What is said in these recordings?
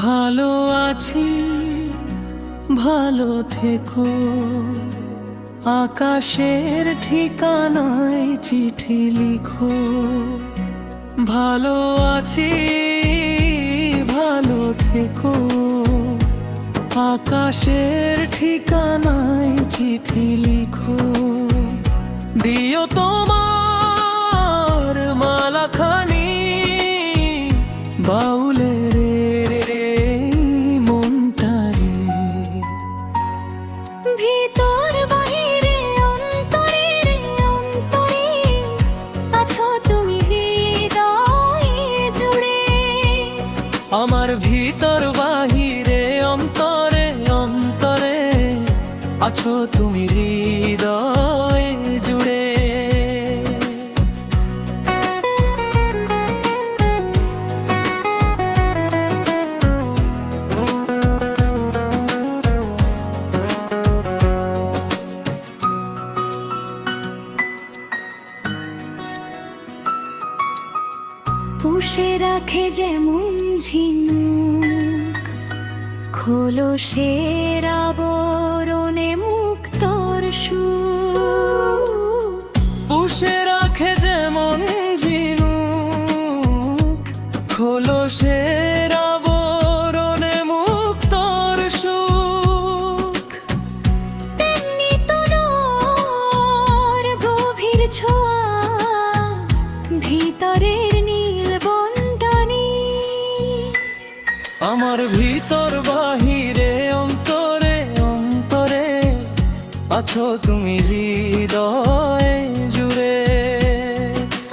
ভালো আছি, ভালো থেকো। আকাশের ঠিকানায় চিঠি লিখো। ভালো আছি, ভালো থেকো। আকাশের ঠিকানায় চিঠি লিখো। দিও তোমার মালাখানি বাউলের মনটারে। ভিতর বাহিরে অন্তরে অন্তরে আছো তুমি হৃদয়ে জুড়ে। আমার ভিতর বাহিরে অন্তরে অন্তরে আছো তুমি হৃদয়ে জুড়ে। পুষে রাখে যেমন ঝিনুক খোলসের আবরণে মুক্তর সুখ। পুষে রাখে যেমন ঝিনুক খোলসের আবরণে মুক্তর সুখ। তেমনি তোর গভীর ছোঁয়া ভিতরের নীল বন্ধনী। আমার ভিতর বাহিরে অন্তরে অন্তরে আছো তুমি হৃদয়ে জুড়ে।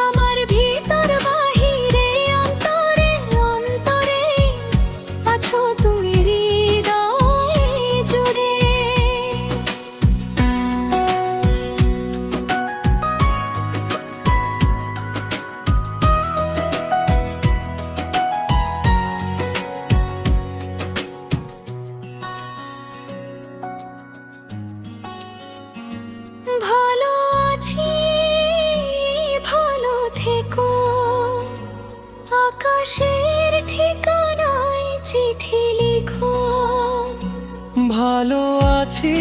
আমার ভিতর বাহিরে অন্তরে অন্তরে আছো তুমি হৃদয়ে জুড়ে। ভালো আছি, ভালো থেকো। আকাশের ঠিকানায় চিঠি লিখো। ভালো আছি,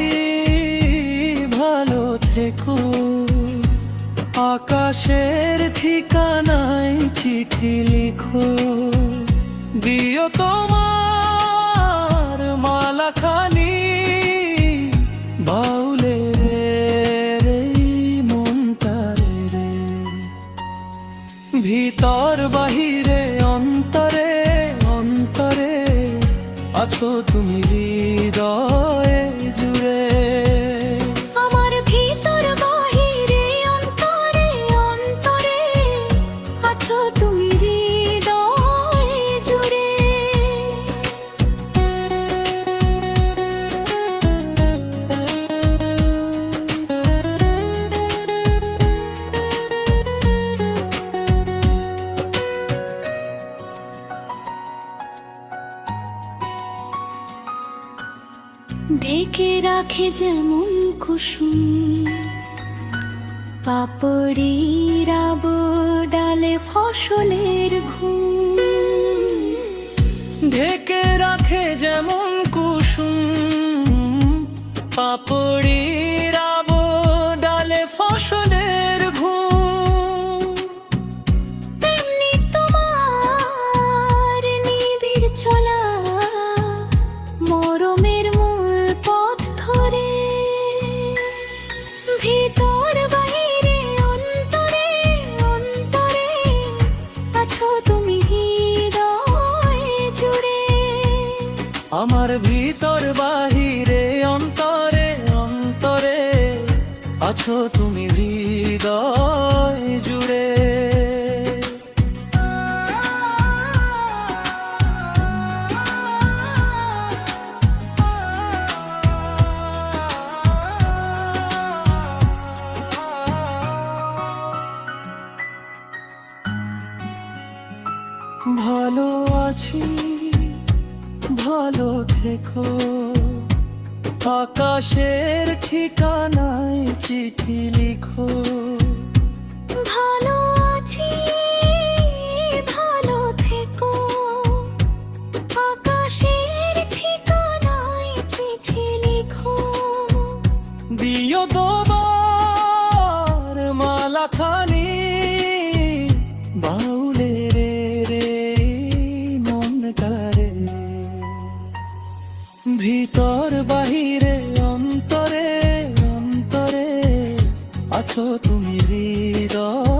ভালো থেকো। আকাশের ঠিকানায় চিঠি লিখো। দিও তোমার মালাখানি বাউলের মনটারে রে। ভিতর বাহিরে অন্তরে অন্তরে আছো তুমি হৃদয়ে জুড়ে। আমার ভিতর বাহিরে অন্তরে অন্তরে আছো তুমি হৃদয়ে জুড়ে। ঢেকে রাখে যেমন কুসুম পাপড়ির ডালে ফসলের ঘুম। ঢেকে রাখে যেমন কুসুম পাপড়ির ডালে ফসলের ঘুম। তেমনি তোমার নিবিড় চলা মরমের মূল পথ ধরে। ভিতর বাহিরে অন্তরে অন্তরে আছো তুমি হৃদয়ে জুড়ে। আমার ভিতর বাহিরে অন্তরে অন্তরে আছো তুমি হৃদয় জুড়ে। ভালো আছি, ভালো থেকো। আকাশের ঠিকানায় চিঠি লিখো। ভালো আছি, ভালো থেকো। আকাশে খানি বাউলে রে রে মনটারে ভিতর বাহিরে অন্তরে অন্তরে আছো তুমি হৃদয়